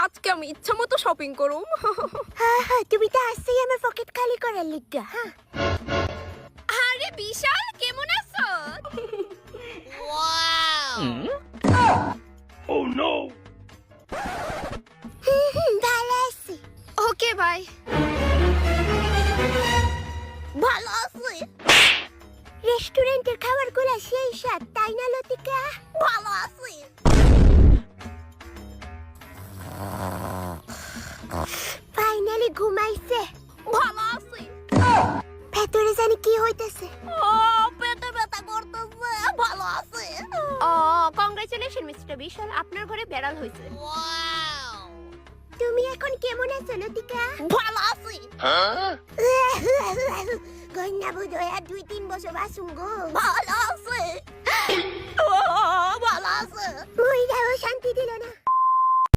আজকে আমি ইচ্ছা মতো শপিং করুম। হ্যাঁ তুমি তো আসছেই আমার পকেট খালি করার লিগা। হ্যাঁ আরে বিশাল, কেমন আছো? Oh no! ভালো আছি। Okay bye. ভালো আছি। রেস্টুরেন্টের খাবারগুলো সেই স্বাদ, তাই না লতিকা? ভালো আছি। ফাইনালি ঘুমাইছে। ভালো আছি। ভেতরে জানি কি হইতেছে। ও পেটে ব্যথা করতেছে। ভালো আছি। ও কংগ্রেচুলেশন মিস্টার বিশাল, আপনার ঘরে বেড়াল হইছে। তুমি এখন কেমন আছো লতিকা? ভালো আছি। Huh? কন্যা বোধহয় আর 2-3 বছর বাসুম গো। ভালো আছি। ও ভালো আছে। মহিলাও শান্তি দিল না।